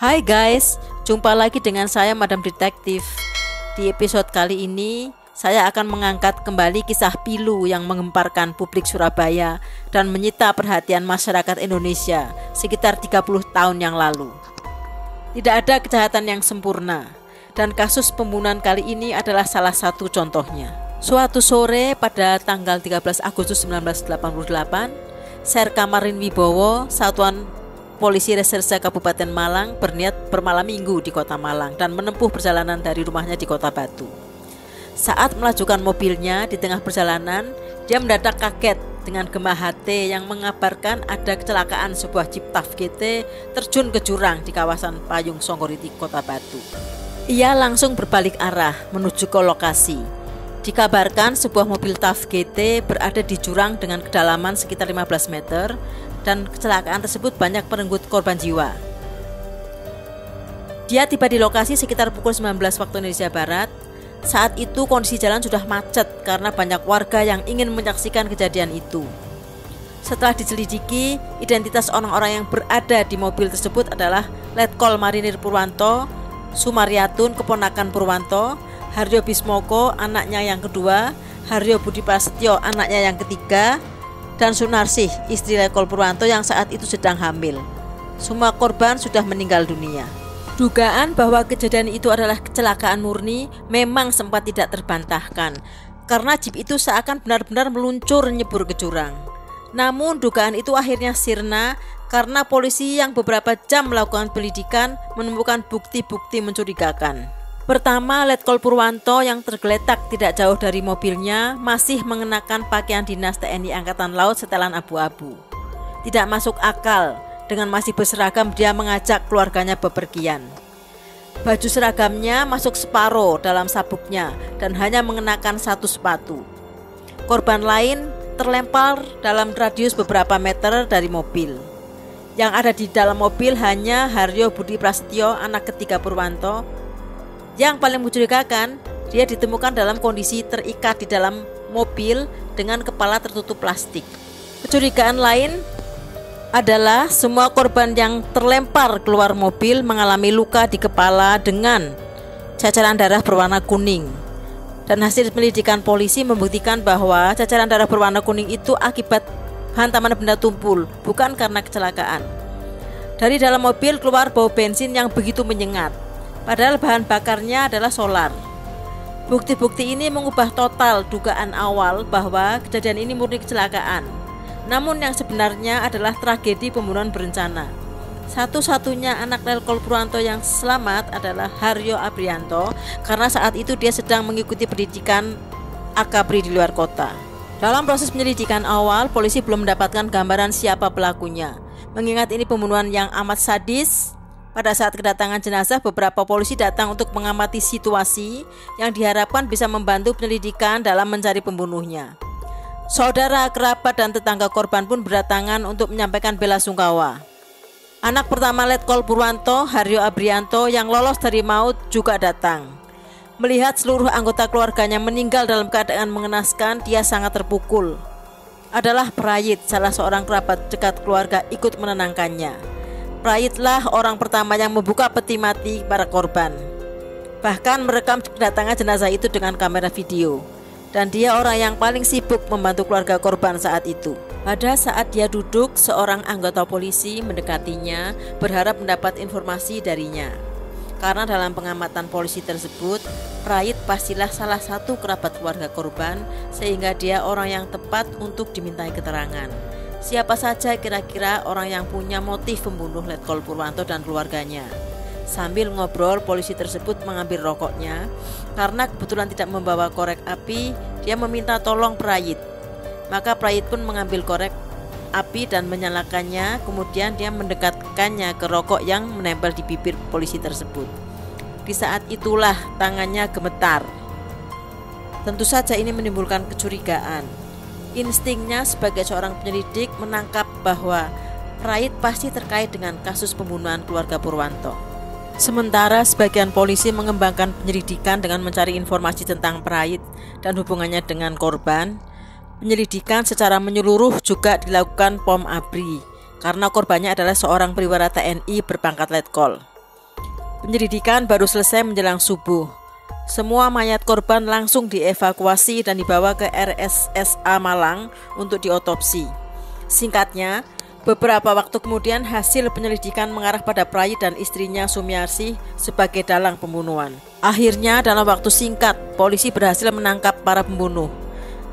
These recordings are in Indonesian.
Hai guys, jumpa lagi dengan saya Madam Detektif. Di episode kali ini, saya akan mengangkat kembali kisah pilu yang menggemparkan publik Surabaya dan menyita perhatian masyarakat Indonesia sekitar 30 tahun yang lalu. Tidak ada kejahatan yang sempurna, dan kasus pembunuhan kali ini adalah salah satu contohnya. Suatu sore pada tanggal 13 Agustus 1988, Serka Marin Wibowo, Satuan Polisi Reserse Kabupaten Malang, berniat bermalam minggu di kota Malang dan menempuh perjalanan dari rumahnya di kota Batu. Saat melajukan mobilnya di tengah perjalanan, dia mendadak kaget dengan gema HT yang mengabarkan ada kecelakaan sebuah Jeep TAF GT terjun ke jurang di kawasan Payung Songgoriti, kota Batu. Ia langsung berbalik arah menuju ke lokasi. Dikabarkan sebuah mobil TAF GT berada di jurang dengan kedalaman sekitar 15 meter dan kecelakaan tersebut banyak merenggut korban jiwa. Dia tiba di lokasi sekitar pukul 19 waktu Indonesia Barat. Saat itu kondisi jalan sudah macet karena banyak warga yang ingin menyaksikan kejadian itu. Setelah diselidiki, identitas orang-orang yang berada di mobil tersebut adalah Letkol Marinir Purwanto, Sumaryatun keponakan Purwanto, Haryo Bismoko anaknya yang kedua, Haryo Budi Prasetyo anaknya yang ketiga, dan Sunarsih istri Letkol Purwanto yang saat itu sedang hamil. Semua korban sudah meninggal dunia. Dugaan bahwa kejadian itu adalah kecelakaan murni memang sempat tidak terbantahkan karena Jeep itu seakan benar-benar meluncur nyebur ke jurang. Namun dugaan itu akhirnya sirna karena polisi yang beberapa jam melakukan penyelidikan menemukan bukti-bukti mencurigakan. Pertama, Letkol Purwanto yang tergeletak tidak jauh dari mobilnya masih mengenakan pakaian dinas TNI Angkatan Laut setelan abu-abu. Tidak masuk akal, dengan masih berseragam dia mengajak keluarganya bepergian. Baju seragamnya masuk separuh dalam sabuknya dan hanya mengenakan satu sepatu. Korban lain terlempar dalam radius beberapa meter dari mobil. Yang ada di dalam mobil hanya Haryo Budi Prasetyo anak ketiga Purwanto. Yang paling mencurigakan, dia ditemukan dalam kondisi terikat di dalam mobil dengan kepala tertutup plastik. Kecurigaan lain adalah semua korban yang terlempar keluar mobil mengalami luka di kepala dengan cacaran darah berwarna kuning. Dan hasil penyelidikan polisi membuktikan bahwa cacaran darah berwarna kuning itu akibat hantaman benda tumpul, bukan karena kecelakaan. Dari dalam mobil keluar bau bensin yang begitu menyengat. Padahal bahan bakarnya adalah solar. Bukti-bukti ini mengubah total dugaan awal bahwa kejadian ini murni kecelakaan. Namun yang sebenarnya adalah tragedi pembunuhan berencana. Satu-satunya anak Letkol Purwanto yang selamat adalah Haryo Abrianto karena saat itu dia sedang mengikuti pendidikan akabri di luar kota. Dalam proses penyelidikan awal, polisi belum mendapatkan gambaran siapa pelakunya. Mengingat ini pembunuhan yang amat sadis, pada saat kedatangan jenazah, beberapa polisi datang untuk mengamati situasi yang diharapkan bisa membantu penyelidikan dalam mencari pembunuhnya. Saudara, kerabat, dan tetangga korban pun berdatangan untuk menyampaikan bela sungkawa. Anak pertama Letkol Purwanto, Haryo Abrianto, yang lolos dari maut juga datang. Melihat seluruh anggota keluarganya meninggal dalam keadaan mengenaskan, dia sangat terpukul. Adalah Prayit, salah seorang kerabat dekat keluarga, ikut menenangkannya. Prayitlah orang pertama yang membuka peti mati para korban, bahkan merekam kedatangan jenazah itu dengan kamera video. Dan dia orang yang paling sibuk membantu keluarga korban saat itu. Pada saat dia duduk, seorang anggota polisi mendekatinya berharap mendapat informasi darinya. Karena dalam pengamatan polisi tersebut, Prayit pastilah salah satu kerabat keluarga korban, sehingga dia orang yang tepat untuk dimintai keterangan. Siapa saja kira-kira orang yang punya motif membunuh Letkol Purwanto dan keluarganya? Sambil ngobrol, polisi tersebut mengambil rokoknya. Karena kebetulan tidak membawa korek api, dia meminta tolong Prayit. Maka Prayit pun mengambil korek api dan menyalakannya. Kemudian dia mendekatkannya ke rokok yang menempel di bibir polisi tersebut. Di saat itulah tangannya gemetar. Tentu saja ini menimbulkan kecurigaan. Instingnya sebagai seorang penyelidik menangkap bahwa Prayit pasti terkait dengan kasus pembunuhan keluarga Purwanto. Sementara sebagian polisi mengembangkan penyelidikan dengan mencari informasi tentang Prayit dan hubungannya dengan korban. Penyelidikan secara menyeluruh juga dilakukan Pom Abri karena korbannya adalah seorang perwira TNI berpangkat Letkol. Penyelidikan baru selesai menjelang subuh. Semua mayat korban langsung dievakuasi dan dibawa ke RSSA Malang untuk diotopsi. Singkatnya, beberapa waktu kemudian hasil penyelidikan mengarah pada Prayit dan istrinya Sumiarsih sebagai dalang pembunuhan. Akhirnya dalam waktu singkat, polisi berhasil menangkap para pembunuh.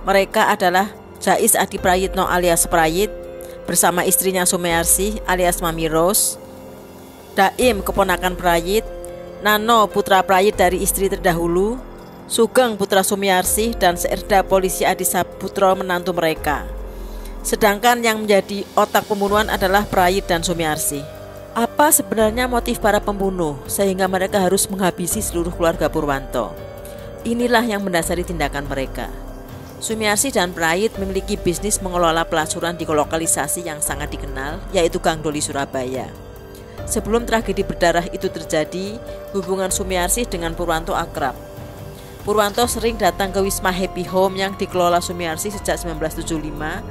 Mereka adalah Jais Adi Prayitno alias Prayit bersama istrinya Sumiarsih alias Mami Ros, Daim keponakan Prayit, Nano putra Prayit dari istri terdahulu, Sugeng putra Sumiarsih, dan Serda polisi Adi Saputro menantu mereka. Sedangkan yang menjadi otak pembunuhan adalah Prayit dan Sumiarsih. Apa sebenarnya motif para pembunuh sehingga mereka harus menghabisi seluruh keluarga Purwanto? Inilah yang mendasari tindakan mereka. Sumiarsih dan Prayit memiliki bisnis mengelola pelacuran di lokalisasi yang sangat dikenal, yaitu Gang Doli Surabaya. Sebelum tragedi berdarah itu terjadi, hubungan Sumiarsih dengan Purwanto akrab. Purwanto sering datang ke Wisma Happy Home yang dikelola Sumiarsih sejak 1975,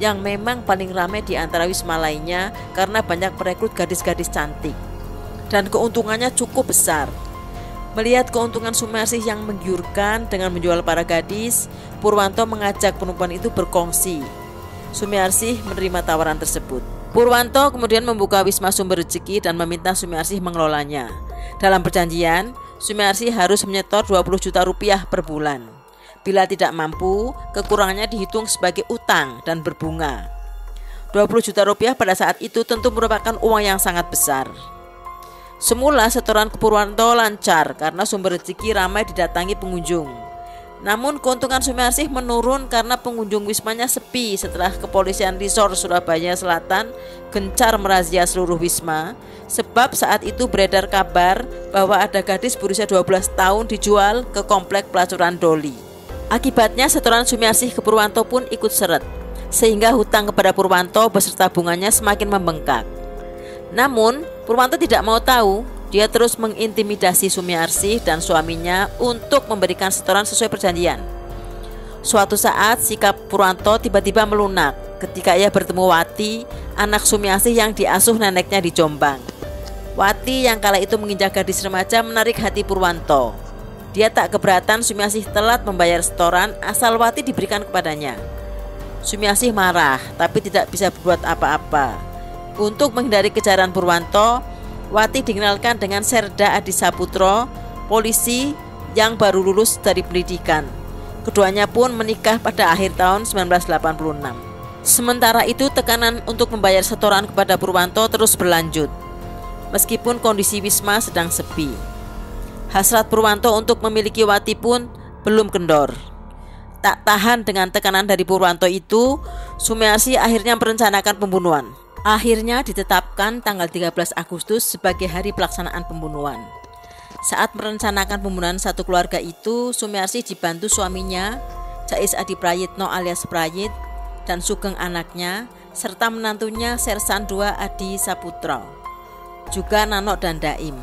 yang memang paling ramai di antara wisma lainnya karena banyak perekrut gadis-gadis cantik. Dan keuntungannya cukup besar. Melihat keuntungan Sumiarsih yang menggiurkan dengan menjual para gadis, Purwanto mengajak perempuan itu berkongsi. Sumiarsih menerima tawaran tersebut. Purwanto kemudian membuka Wisma Sumber Rezeki dan meminta Sumiarsih mengelolanya. Dalam perjanjian, Sumiarsih harus menyetor 20 juta rupiah per bulan. Bila tidak mampu, kekurangannya dihitung sebagai utang dan berbunga. 20 juta rupiah pada saat itu tentu merupakan uang yang sangat besar. Semula setoran ke Purwanto lancar karena Sumber Rezeki ramai didatangi pengunjung. Namun keuntungan Sumiarsih menurun karena pengunjung wismanya sepi setelah kepolisian Resor Surabaya Selatan gencar merazia seluruh wisma, sebab saat itu beredar kabar bahwa ada gadis berusia 12 tahun dijual ke komplek pelacuran Doli. Akibatnya setoran Sumiarsih ke Purwanto pun ikut seret, sehingga hutang kepada Purwanto beserta bunganya semakin membengkak. Namun Purwanto tidak mau tahu. Dia terus mengintimidasi Sumiarsih dan suaminya untuk memberikan setoran sesuai perjanjian. Suatu saat sikap Purwanto tiba-tiba melunak ketika ia bertemu Wati, anak Sumiarsih yang diasuh neneknya di Jombang. Wati yang kala itu menginjak gadis remaja menarik hati Purwanto. Dia tak keberatan Sumiarsih telat membayar setoran asal Wati diberikan kepadanya. Sumiarsih marah tapi tidak bisa berbuat apa-apa. Untuk menghindari kejaran Purwanto, Wati dikenalkan dengan Serda Adi Saputro, polisi yang baru lulus dari pendidikan. Keduanya pun menikah pada akhir tahun 1986. Sementara itu tekanan untuk membayar setoran kepada Purwanto terus berlanjut. Meskipun kondisi wisma sedang sepi, hasrat Purwanto untuk memiliki Wati pun belum kendor. Tak tahan dengan tekanan dari Purwanto itu, Sumiarsih akhirnya merencanakan pembunuhan. Akhirnya ditetapkan tanggal 13 Agustus sebagai hari pelaksanaan pembunuhan. Saat merencanakan pembunuhan satu keluarga itu, Sumiarsih dibantu suaminya, Jais Adi Prayitno alias Prayit, dan Sugeng anaknya, serta menantunya Sersan II Adi Saputro, juga Nano dan Daim.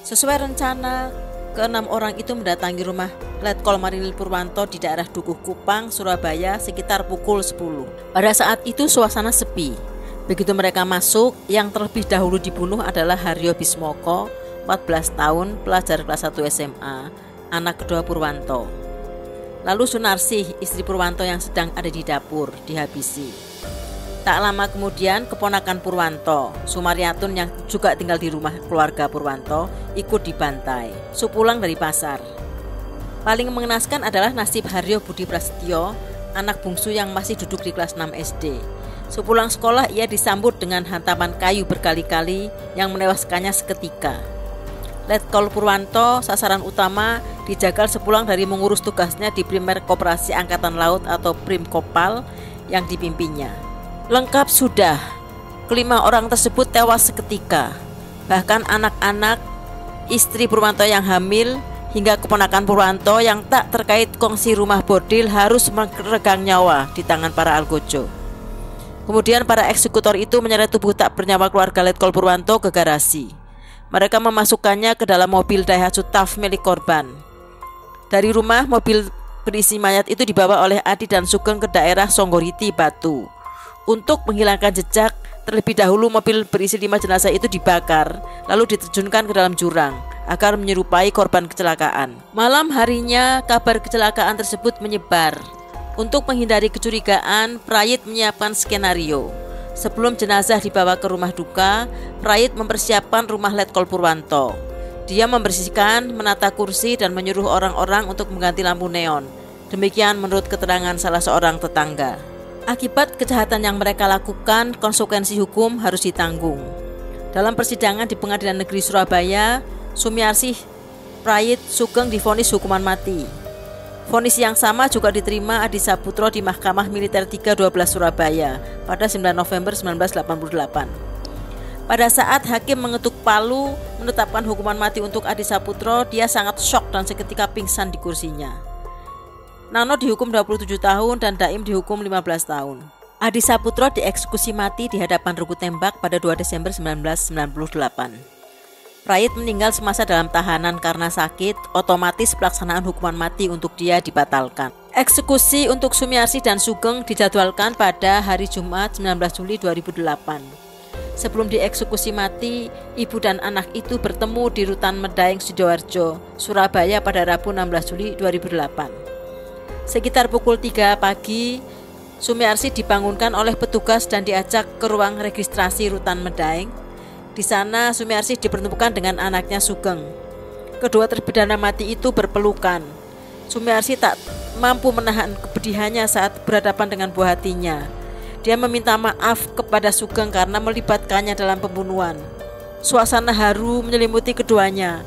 Sesuai rencana, ke-6 orang itu mendatangi rumah Letkol Marinir Purwanto di daerah Dukuh Kupang, Surabaya sekitar pukul 10. Pada saat itu suasana sepi. Begitu mereka masuk, yang terlebih dahulu dibunuh adalah Haryo Bismoko, 14 tahun, pelajar kelas 1 SMA, anak kedua Purwanto. Lalu Sunarsih, istri Purwanto yang sedang ada di dapur, dihabisi. Tak lama kemudian keponakan Purwanto, Sumaryatun yang juga tinggal di rumah keluarga Purwanto, ikut dibantai sepulang dari pasar. Paling mengenaskan adalah nasib Haryo Budi Prasetyo, anak bungsu yang masih duduk di kelas 6 SD. Sepulang sekolah ia disambut dengan hantaman kayu berkali-kali yang menewaskannya seketika. Letkol Purwanto, sasaran utama, dijagal sepulang dari mengurus tugasnya di Primer Koperasi Angkatan Laut atau Primkopal yang dipimpinnya. Lengkap sudah, kelima orang tersebut tewas seketika. Bahkan anak-anak, istri Purwanto yang hamil, hingga keponakan Purwanto yang tak terkait kongsi rumah bordil harus meregang nyawa di tangan para algojo. Kemudian para eksekutor itu menyeret tubuh tak bernyawa keluarga Letkol Purwanto ke garasi. Mereka memasukkannya ke dalam mobil Daihatsu TAF milik korban. Dari rumah, mobil berisi mayat itu dibawa oleh Adi dan Sugeng ke daerah Songgoriti, Batu, untuk menghilangkan jejak Terlebih dahulu mobil berisi 5 jenazah itu dibakar, lalu diterjunkan ke dalam jurang agar menyerupai korban kecelakaan. Malam harinya kabar kecelakaan tersebut menyebar. Untuk menghindari kecurigaan, Prayit menyiapkan skenario. Sebelum jenazah dibawa ke rumah duka, Prayit mempersiapkan rumah Letkol Purwanto. Dia membersihkan, menata kursi, dan menyuruh orang-orang untuk mengganti lampu neon. Demikian menurut keterangan salah seorang tetangga. Akibat kejahatan yang mereka lakukan, konsekuensi hukum harus ditanggung. Dalam persidangan di Pengadilan Negeri Surabaya, Sumiarsih, Prayit, Sugeng divonis hukuman mati. Vonis yang sama juga diterima Adi Saputro di Mahkamah Militer 312 Surabaya pada 9 November 1988. Pada saat hakim mengetuk palu menetapkan hukuman mati untuk Adi Saputro, dia sangat syok dan seketika pingsan di kursinya. Nano dihukum 27 tahun dan Daim dihukum 15 tahun. Adi Saputro dieksekusi mati di hadapan regu tembak pada 2 Desember 1998. Prayit meninggal semasa dalam tahanan karena sakit, otomatis pelaksanaan hukuman mati untuk dia dibatalkan. Eksekusi untuk Sumiarsih dan Sugeng dijadwalkan pada hari Jumat 19 Juli 2008. Sebelum dieksekusi mati, ibu dan anak itu bertemu di Rutan Medaeng Sidoarjo, Surabaya pada Rabu 16 Juli 2008. Sekitar pukul 3 pagi, Sumiarsih dibangunkan oleh petugas dan diajak ke ruang registrasi Rutan Medaeng. Di sana Sumiarsih dipertemukan dengan anaknya Sugeng. Kedua terpidana mati itu berpelukan. Sumiarsih tak mampu menahan kepedihannya saat berhadapan dengan buah hatinya. Dia meminta maaf kepada Sugeng karena melibatkannya dalam pembunuhan. Suasana haru menyelimuti keduanya,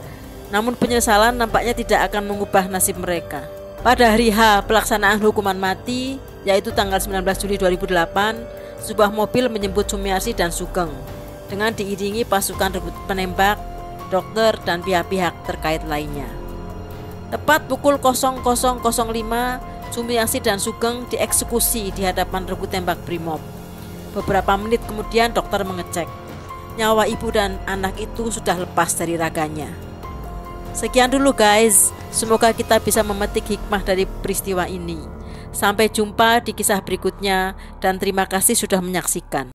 namun penyesalan nampaknya tidak akan mengubah nasib mereka. Pada hari H pelaksanaan hukuman mati, yaitu tanggal 19 Juli 2008, sebuah mobil menjemput Sumiarsih dan Sugeng dengan diiringi pasukan penembak, dokter, dan pihak-pihak terkait lainnya. Tepat pukul 00.05, Sumiarsih dan Sugeng dieksekusi di hadapan regu tembak Brimob. Beberapa menit kemudian dokter mengecek. Nyawa ibu dan anak itu sudah lepas dari raganya. Sekian dulu guys, semoga kita bisa memetik hikmah dari peristiwa ini. Sampai jumpa di kisah berikutnya dan terima kasih sudah menyaksikan.